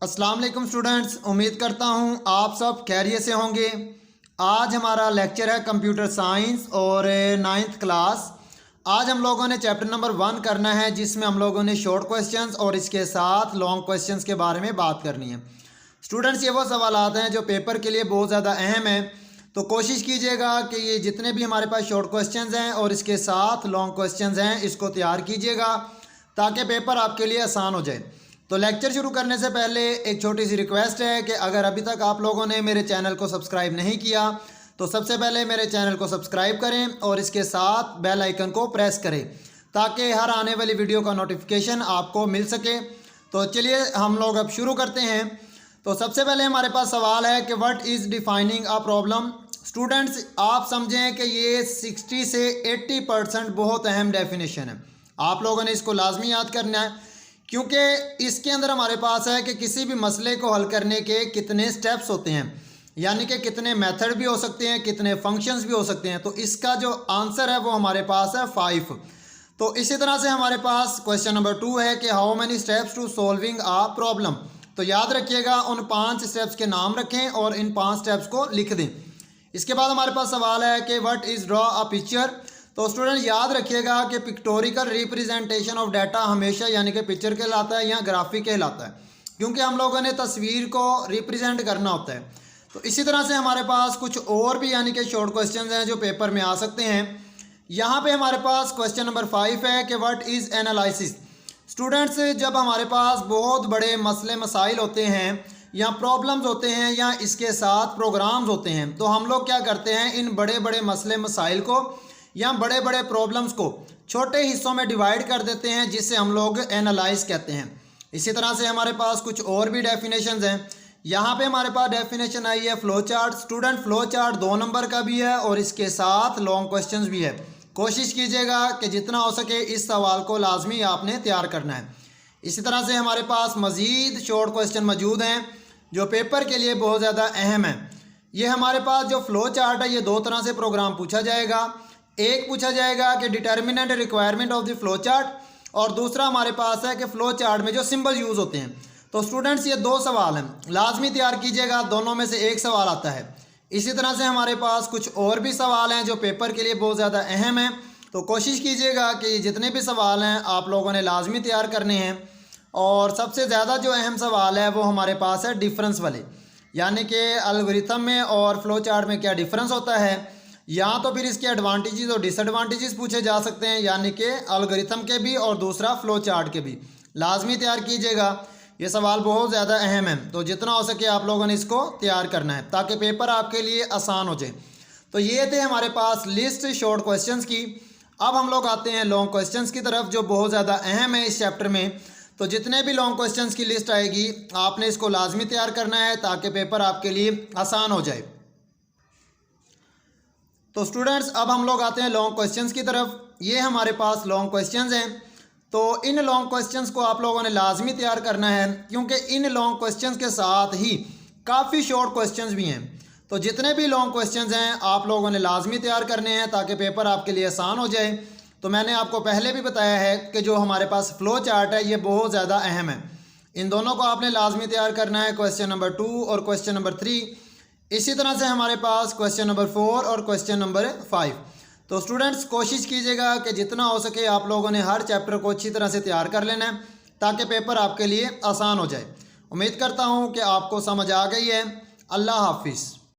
अस्सलाम वालेकुम स्टूडेंट्स, उम्मीद करता हूँ आप सब खैरियत से होंगे। आज हमारा लेक्चर है कंप्यूटर साइंस और 9th क्लास। आज हम लोगों ने चैप्टर नंबर 1 करना है, जिसमें हम लोगों ने शॉर्ट क्वेश्चंस और इसके साथ लॉन्ग क्वेश्चंस के बारे में बात करनी है। स्टूडेंट्स, ये वो सवाल आते हैं जो पेपर के लिए बहुत ज़्यादा अहम है, तो कोशिश कीजिएगा कि ये जितने भी हमारे पास शॉर्ट क्वेश्चंस हैं और इसके साथ लॉन्ग क्वेश्चंस हैं, इसको तैयार कीजिएगा ताकि पेपर आपके लिए आसान हो जाए। तो लेक्चर शुरू करने से पहले एक छोटी सी रिक्वेस्ट है कि अगर अभी तक आप लोगों ने मेरे चैनल को सब्सक्राइब नहीं किया तो सबसे पहले मेरे चैनल को सब्सक्राइब करें और इसके साथ बेल आइकन को प्रेस करें ताकि हर आने वाली वीडियो का नोटिफिकेशन आपको मिल सके। तो चलिए हम लोग अब शुरू करते हैं। तो सबसे पहले हमारे पास सवाल है कि what is defining a problem. Students, आप समझें कि ये 60 से 80% बहुत अहम डेफिनेशन है। आप लोगों ने इसको लाजमी याद करना है, क्योंकि इसके अंदर हमारे पास है कि किसी भी मसले को हल करने के कितने स्टेप्स होते हैं, यानी कि कितने मेथड भी हो सकते हैं, कितने फंक्शंस भी हो सकते हैं। तो इसका जो आंसर है वो हमारे पास है 5। तो इसी तरह से हमारे पास क्वेश्चन नंबर 2 है कि how many steps to solving a problem. तो याद रखिएगा, उन 5 स्टेप्स के नाम रखें और इन 5 स्टेप्स को लिख दें। इसके बाद हमारे पास सवाल है कि what is draw a picture. तो स्टूडेंट याद रखिएगा कि पिक्टोरिकल रिप्रेजेंटेशन ऑफ डाटा हमेशा यानी कि पिक्चर कहलाता है या ग्राफिक कहलाता है, क्योंकि हम लोगों ने तस्वीर को रिप्रेजेंट करना होता है। तो इसी तरह से हमारे पास कुछ और भी यानी कि शॉर्ट क्वेश्चंस हैं जो पेपर में आ सकते हैं। यहाँ पे हमारे पास क्वेश्चन नंबर 5 है कि व्हाट इज़ एनालिसिस। स्टूडेंट्स, जब हमारे पास बहुत बड़े मसले मसाइल होते हैं या प्रॉब्लम्स होते हैं या इसके साथ प्रोग्राम्स होते हैं, तो हम लोग क्या करते हैं, इन बड़े बड़े मसले मसाइल को या बड़े बड़े प्रॉब्लम्स को छोटे हिस्सों में डिवाइड कर देते हैं, जिससे हम लोग एनालाइज कहते हैं। इसी तरह से हमारे पास कुछ और भी डेफिनेशंस हैं। यहाँ पे हमारे पास डेफिनेशन आई है flow chart. Student, flow chart 2 number का भी है और इसके साथ लॉन्ग क्वेश्चंस भी है। कोशिश कीजिएगा कि जितना हो सके इस सवाल को लाजमी आपने तैयार करना है। इसी तरह से हमारे पास मज़ीद शॉर्ट क्वेश्चन मौजूद हैं जो पेपर के लिए बहुत ज़्यादा अहम है। ये हमारे पास जो फ्लो चार्ट है, ये 2 तरह से प्रोग्राम पूछा जाएगा। एक पूछा जाएगा कि determinant requirement of the flow chart, और दूसरा हमारे पास है कि फ्लो चार्ट में जो सिंबल यूज़ होते हैं। तो स्टूडेंट्स, ये 2 सवाल हैं, लाजमी तैयार कीजिएगा, दोनों में से एक सवाल आता है। इसी तरह से हमारे पास कुछ और भी सवाल हैं जो पेपर के लिए बहुत ज़्यादा अहम हैं। तो कोशिश कीजिएगा कि जितने भी सवाल हैं आप लोगों ने लाजमी तैयार करने हैं। और सबसे ज़्यादा जो अहम सवाल है वो हमारे पास है डिफरेंस वाले, यानी कि एल्गोरिथम में और फ्लो चार्ट में क्या डिफरेंस होता है, या तो फिर इसके एडवांटेजेस और डिसएडवांटेजेस पूछे जा सकते हैं, यानी कि एल्गोरिथम के भी और दूसरा फ्लो चार्ट के भी। लाजमी तैयार कीजिएगा, ये सवाल बहुत ज़्यादा अहम है। तो जितना हो सके आप लोगों ने इसको तैयार करना है ताकि पेपर आपके लिए आसान हो जाए। तो ये थे हमारे पास लिस्ट शॉर्ट क्वेश्चंस की। अब हम लोग आते हैं लॉन्ग क्वेश्चंस की तरफ, जो बहुत ज़्यादा अहम है इस चैप्टर में। तो जितने भी लॉन्ग क्वेश्चंस की लिस्ट आएगी आपने इसको लाजमी तैयार करना है ताकि पेपर आपके लिए आसान हो जाए। तो स्टूडेंट्स, अब हम लोग आते हैं लॉन्ग क्वेश्चंस की तरफ। ये हमारे पास लॉन्ग क्वेश्चंस हैं। तो इन लॉन्ग क्वेश्चंस को आप लोगों ने लाजमी तैयार करना है, क्योंकि इन लॉन्ग क्वेश्चंस के साथ ही काफ़ी शॉर्ट क्वेश्चंस भी हैं। तो जितने भी लॉन्ग क्वेश्चंस हैं आप लोगों ने लाजमी तैयार करने हैं ताकि पेपर आपके लिए आसान हो जाए। तो मैंने आपको पहले भी बताया है कि जो हमारे पास फ्लो चार्ट है ये बहुत ज़्यादा अहम है। इन दोनों को आपने लाजमी तैयार करना है, क्वेश्चन नंबर 2 और क्वेश्चन नंबर 3। इसी तरह से हमारे पास क्वेश्चन नंबर 4 और क्वेश्चन नंबर 5। तो स्टूडेंट्स, कोशिश कीजिएगा कि जितना हो सके आप लोगों ने हर चैप्टर को अच्छी तरह से तैयार कर लेना है ताकि पेपर आपके लिए आसान हो जाए। उम्मीद करता हूँ कि आपको समझ आ गई है। अल्लाह हाफिज़।